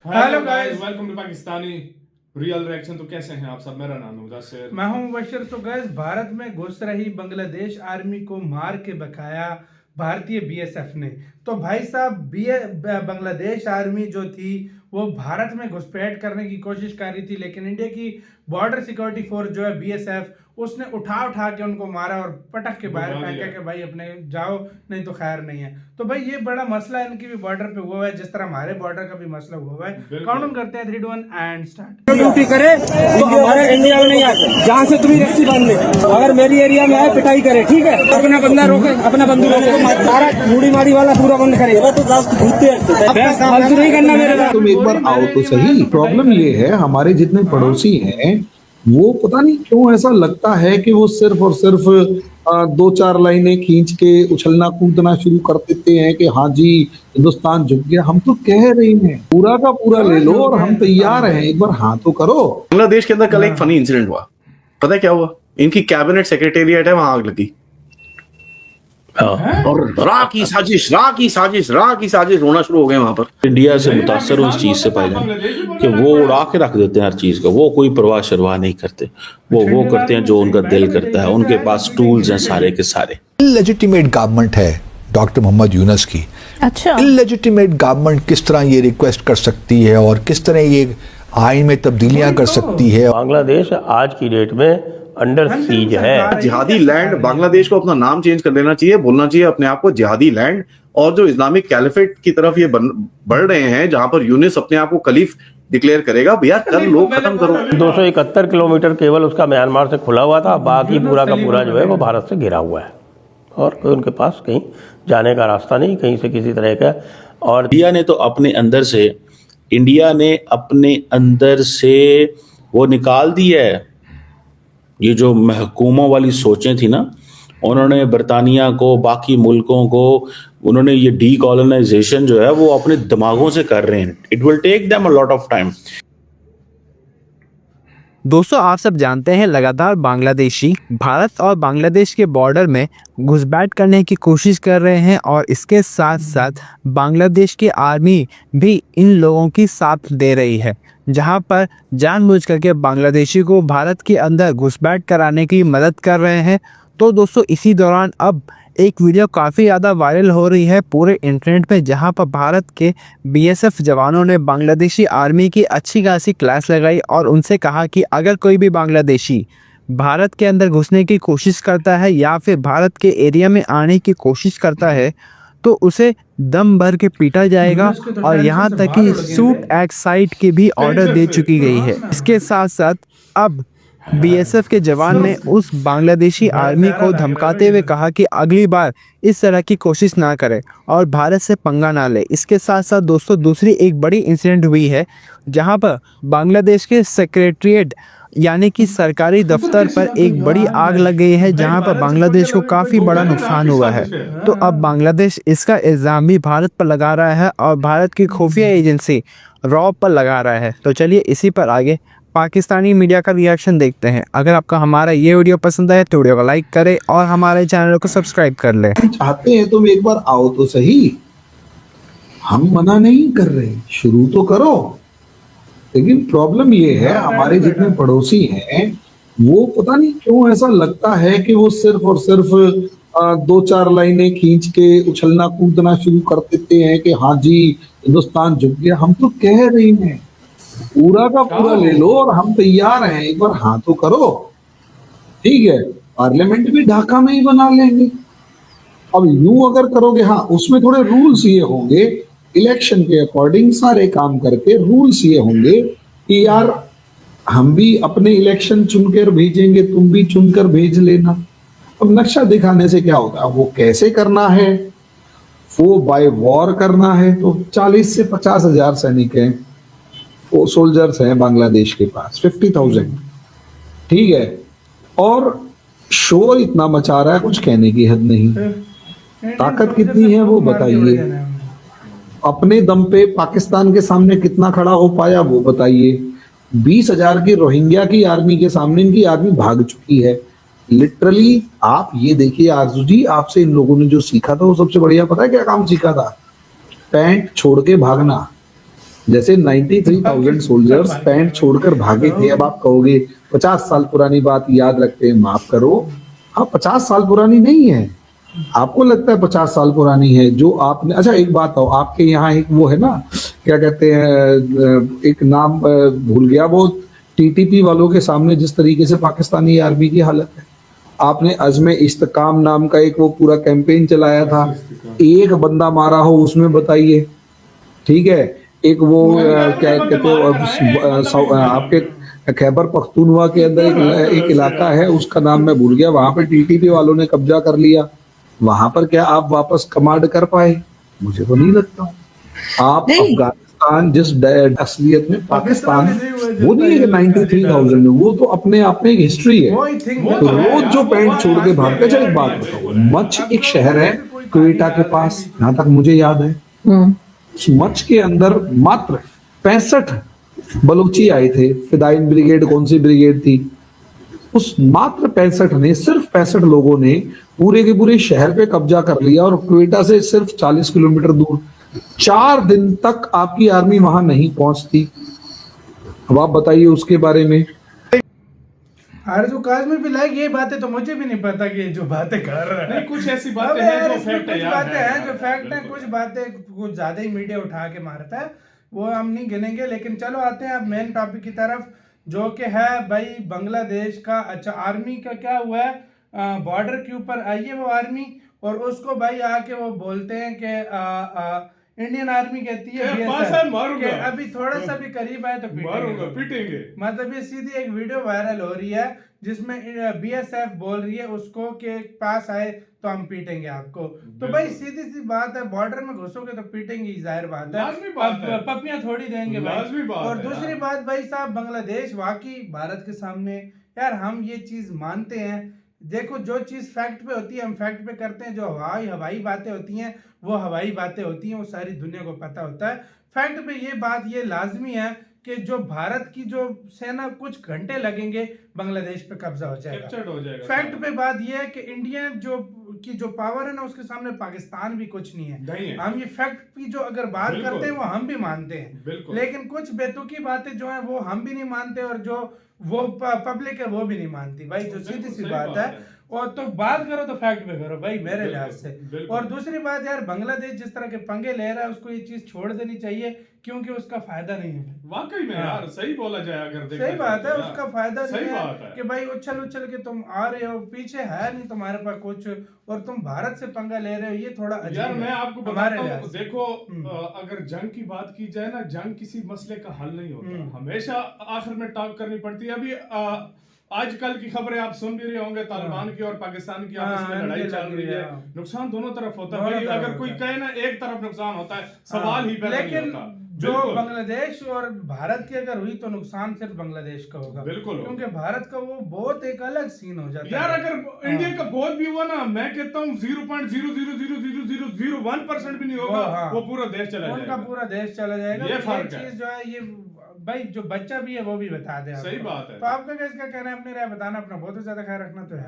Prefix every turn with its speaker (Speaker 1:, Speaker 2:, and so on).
Speaker 1: Hello guys, welcome to Pakistani real reaction. तो कैसे हैं आप सब? मेरा नाम है मुदस्सिर,
Speaker 2: मैं हूं मुबशर। तो गाइस, भारत में घुस रही बांग्लादेश आर्मी को मार के बकाया भारतीय बीएसएफ ने। तो भाई साहब, बांग्लादेश आर्मी जो थी वो भारत में घुसपैठ करने की कोशिश कर रही थी, लेकिन इंडिया की बॉर्डर सिक्योरिटी फोर्स जो है बीएसएफ, उसने उठा के उनको मारा और पटक के बाहर फेंका कि भाई अपने जाओ, नहीं तो खैर नहीं है। तो भाई ये बड़ा मसला इनकी भी बॉर्डर पे हुआ है, जिस तरह हमारे बॉर्डर का भी मसला हुआ है। काउंट करते हैं 3 2 1 एंड स्टार्ट।
Speaker 3: ड्यूटी करे तो हमारे इंडिया में नहीं आते, जहाँ से तुम्हें रस्सी बांध ले। अगर मेरी एरिया में आए पिटाई करे, ठीक है, अपना बंदा रोके, अपना बंदूक रोके, सारा मुड़ी मारी वाला पूरा बंद करे। तो फालतू नहीं करना मेरे साथ।
Speaker 4: तुम एक बार आओ तो सही। प्रॉब्लम ये है, हमारे जितने पड़ोसी हैं वो पता नहीं क्यों ऐसा लगता है कि वो सिर्फ और सिर्फ 2-4 लाइनें खींच के उछलना कूदना शुरू कर देते हैं कि हाँ जी हिंदुस्तान झुक गया। हम तो कह रहे हैं पूरा का पूरा ले लो और हम तैयार हैं, एक बार हाँ तो करो।
Speaker 5: बांग्लादेश के अंदर कल एक फनी इंसिडेंट हुआ। पता है क्या हुआ? इनकी कैबिनेट सेक्रेटेरिएट है, वहां आग लगी। और राह की साजिश होना शुरू हो गए वहां पर।
Speaker 6: इंडिया से मुतासर उस चीज से पाए जाए कि वो उड़ा के रख देते हैं हर चीज का। वो कोई परवाह शरवाह नहीं करते, वो करते हैं जो उनका दिल करता है। उनके पास टूल्स हैं सारे के सारे।
Speaker 7: इलेजिटिमेट गवर्नमेंट है डॉक्टर मोहम्मद यूनुस की। अच्छा, इलेजिटिमेट गवर्नमेंट किस तरह ये रिक्वेस्ट कर सकती है और किस तरह ये आइन में तब्दीलियां कर सकती है?
Speaker 8: बांग्लादेश आज की डेट में अंडर सीज है।
Speaker 5: जिहादी लैंड, बांग्लादेश को अपना नाम चेंज कर लेना चाहिए, बोलना चाहिए अपने आप को जिहादी लैंड। और जो इस्लामिक कैलिफेट की तरफ ये बढ़ रहे हैं, जहां पर यूनिस अपने आप को खलीफ डिक्लेयर करेगा, भैया कर लो, खत्म करो।
Speaker 8: 271 किलोमीटर केवल उसका म्यांमार से खुला हुआ था, बाकी पूरा का पूरा जो है वो भारत से घिरा हुआ है और कोई उनके पास कहीं जाने का रास्ता नहीं, कहीं से किसी तरह का। और
Speaker 6: इंडिया ने अपने अंदर से वो निकाल दिया है। ये जो महकूमों वाली सोचें थी ना, उन्होंने बरतानिया को, बाकी मुल्कों को, उन्होंने ये डीकॉलोनाइजेशन जो है वो अपने दिमागों से कर रहे हैं। It will take them a lot of time.
Speaker 9: दोस्तों, आप सब जानते हैं लगातार बांग्लादेशी भारत और बांग्लादेश के बॉर्डर में घुसपैठ करने की कोशिश कर रहे हैं और इसके साथ साथ बांग्लादेश की आर्मी भी इन लोगों की साथ दे रही है, जहां पर जानबूझ करके बांग्लादेशी को भारत के अंदर घुसपैठ कराने की मदद कर रहे हैं। तो दोस्तों, इसी दौरान अब एक वीडियो काफ़ी ज़्यादा वायरल हो रही है पूरे इंटरनेट पे, जहां पर भारत के बीएसएफ जवानों ने बांग्लादेशी आर्मी की अच्छी खासी क्लास लगाई और उनसे कहा कि अगर कोई भी बांग्लादेशी भारत के अंदर घुसने की कोशिश करता है या फिर भारत के एरिया में आने की कोशिश करता है तो उसे दम भर के पीटा जाएगा और यहाँ तक कि शूट एट साइट की भी ऑर्डर दे चुकी गई है। इसके साथ साथ अब बीएसएफ के जवान ने उस बांग्लादेशी आर्मी को धमकाते हुए कहा कि अगली बार इस तरह की कोशिश ना करे और भारत से पंगा ना ले। इसके साथ साथ दोस्तों, दूसरी एक बड़ी इंसिडेंट हुई है जहां पर बांग्लादेश के सेक्रेटरीट यानी कि सरकारी दफ्तर पर एक बड़ी आग लग गई है, जहां पर बांग्लादेश को काफ़ी बड़ा नुकसान हुआ है। तो अब बांग्लादेश इसका इल्ज़ाम भी भारत पर लगा रहा है और भारत की खुफिया एजेंसी रॉ पर लगा रहा है। तो चलिए इसी पर आगे पाकिस्तानी मीडिया का रिएक्शन देखते हैं। अगर आपका हमारा ये वीडियो पसंद आए तो वीडियो को लाइक करें और हमारे चैनल को सब्सक्राइब कर लें।
Speaker 4: चाहते हैं तुम एक बार आओ तो सही। हम मना नहीं कर रहे, शुरू तो करो। लेकिन प्रॉब्लम ये है, हमारे जितने पड़ोसी हैं वो पता नहीं क्यों ऐसा लगता है कि वो सिर्फ और सिर्फ 2-4 लाइनें खींच के उछलना कूदना शुरू कर देते हैं कि हाँ जी हिंदुस्तान झुक गया। हम तो कह रहे हैं पूरा का पूरा ले लो और हम तैयार हैं, एक बार हाँ तो करो। ठीक है, पार्लियामेंट भी ढाका में ही बना लेंगे। अब यूं अगर करोगे, हाँ उसमें थोड़े रूल्स ये होंगे, इलेक्शन के अकॉर्डिंग सारे काम करके रूल्स ये होंगे कि यार हम भी अपने इलेक्शन चुनकर भेजेंगे, तुम भी चुनकर भेज लेना। अब नक्शा दिखाने से क्या होता है, वो कैसे करना है, वो बाय वॉर करना है। तो 40 से 50 हजार सैनिक हैं, वो सोल्जर्स हैं बांग्लादेश के पास 50,000। ठीक है, और शोर इतना मचा रहा है, कुछ कहने की हद नहीं। ताकत कितनी है वो बताइए, अपने दम पे पाकिस्तान के सामने कितना खड़ा हो पाया वो बताइए। 20,000 की रोहिंग्या की आर्मी के सामने इनकी आर्मी भाग चुकी है लिटरली। आप ये देखिए आरजू जी, आपसे इन लोगों ने जो सीखा था वो सबसे बढ़िया पता है क्या काम सीखा था? पैंट छोड़ के भागना। जैसे 93,000 सोल्जर्स पैंट छोड़कर भागे थे, अब आप कहोगे 50 साल पुरानी बात याद रखते हैं, माफ करो, हाँ 50 साल पुरानी नहीं है, आपको लगता है 50 साल पुरानी है जो आपने। अच्छा एक बात हो, आपके यहाँ एक वो है ना, क्या कहते हैं, एक नाम भूल गया, वो टीटीपी वालों के सामने जिस तरीके से पाकिस्तानी आर्मी की हालत है, आपने अज़्म इस्तेकाम नाम का एक वो पूरा कैंपेन चलाया था, एक बंदा मारा हो उसमें बताइए, ठीक है। एक वो क्या कहते हो, आपके खैबर पख्तूनवा के अंदर एक इलाका है, उसका नाम मैं भूल गया, वहां पर टीटीपी वालों ने कब्जा कर लिया, वहां पर क्या आप वापस कमांड कर पाए? मुझे तो नहीं लगता। आप अफगानिस्तान जिस असलियत में पाकिस्तान, वो नहीं है 93,000, वो तो अपने आप में एक हिस्ट्री है। तो रोज जो पैंट छोड़ के भागते। अच्छा एक बात बताओ, मच एक शहर है क्वेटा के पास, जहां तक मुझे याद है, मच के अंदर मात्र 65 बलोची आए थे। फिदाइन ब्रिगेड कौन सी ब्रिगेड थी, उस मात्र 65 ने, सिर्फ 65 लोगों ने पूरे के पूरे शहर पे कब्जा कर लिया, और क्वेटा से सिर्फ 40 किलोमीटर दूर 4 दिन तक आपकी आर्मी वहां नहीं पहुंचती। अब आप बताइए उसके बारे में।
Speaker 2: अरे जो काज़मी भी लाइक ये बातें तो मुझे भी नहीं पता कि जो बातें कर रहा है।
Speaker 1: नहीं, कुछ ऐसी बातें हैं जो फैक्ट है,
Speaker 2: कुछ बातें हैं जो फैक्ट है, कुछ बातें कुछ ज्यादा ही मीडिया उठा के मारता है, वो हम नहीं गिनेंगे। लेकिन चलो आते हैं अब मेन टॉपिक की तरफ, जो कि है भाई बांग्लादेश का। अच्छा आर्मी का क्या हुआ है, बॉर्डर के ऊपर आई है वो आर्मी, और उसको भाई आके वो बोलते हैं कि इंडियन आर्मी कहती है कि अभी थोड़ा सा भी करीब आए तो
Speaker 1: पीटेंगे।
Speaker 2: मतलब ये सीधी एक वीडियो वायरल हो रही है जिसमें बीएसएफ बोल रही है उसको कि पास आए तो हम पीटेंगे आपको। तो भाई सीधी सी बात है, बॉर्डर में घुसोगे तो पीटेंगे, जाहिर बात है, पपियां थोड़ी देंगे भाई। और दूसरी बात भाई साहब, बांग्लादेश वाकई भारत के सामने, यार हम ये चीज मानते हैं, देखो जो चीज फैक्ट पे होती है हम फैक्ट पे करते हैं, जो हवाई बातें होती हैं वो हवाई बातें होती हैं, वो सारी दुनिया को पता होता है। फैक्ट पे ये बात ये लाजमी है कि जो भारत की जो सेना, कुछ घंटे लगेंगे बांग्लादेश पे कब्जा हो जाएगा। फैक्ट पे बात ये है कि इंडिया जो पावर है ना, उसके सामने पाकिस्तान भी कुछ नहीं है। हम ये फैक्ट की जो अगर बात करते हैं वो हम भी मानते हैं, लेकिन कुछ बेतुकी बातें जो है वो हम भी नहीं मानते, और जो वो पब्लिक है वो भी नहीं मानती भाई, जो सीधी सी बात है। और तो बात करो तो फैक्ट पे करो भाई मेरे लिहाज से। और दूसरी बात यार, बांग्लादेश जिस तरह के पंगे ले रहा है उसको ये चीज छोड़ देनी चाहिए, क्योंकि उसका फायदा नहीं है
Speaker 1: वाकई में। यार सही बोला जाए, अगर
Speaker 2: सही बात है, उसका फायदा नहीं है कि भाई उछल के तुम आ रहे हो, पीछे है नहीं तुम्हारे पास कुछ, और तुम भारत से पंगा ले रहे हो, ये थोड़ा अजीब
Speaker 1: यार। मैं आपको बताता हूँ, देखो अगर जंग की बात की जाए ना, जंग किसी मसले का हल नहीं होता, हमेशा आखिर में टॉक करनी पड़ती है। अभी आजकल की खबरें आप सुन भी रहे होंगे, तालिबान की और पाकिस्तान की आपस में लड़ाई चल रही है, नुकसान दोनों तरफ होता है भाई। अगर कोई कहे ना एक तरफ नुकसान होता है, सवाल ही पैदा नहीं होता।
Speaker 2: जो बांग्लादेश और भारत की अगर हुई तो नुकसान सिर्फ बांग्लादेश का होगा, बिल्कुल, क्योंकि भारत का वो बहुत एक अलग सीन हो जाता है
Speaker 1: यार। अगर इंडिया का बहुत भी हुआ ना, मैं कहता हूँ 0.0000001% भी नहीं होगा, वो पूरा देश चला जाएगा, उनका पूरा देश चला जाएगा। ये चीज जो है, ये भाई जो बच्चा भी है वो भी बता दे।
Speaker 2: सही बात है। तो आपका क्या इसका कहना है, अपनी राय बताना, अपना बहुत ज्यादा ख्याल रखना तो है।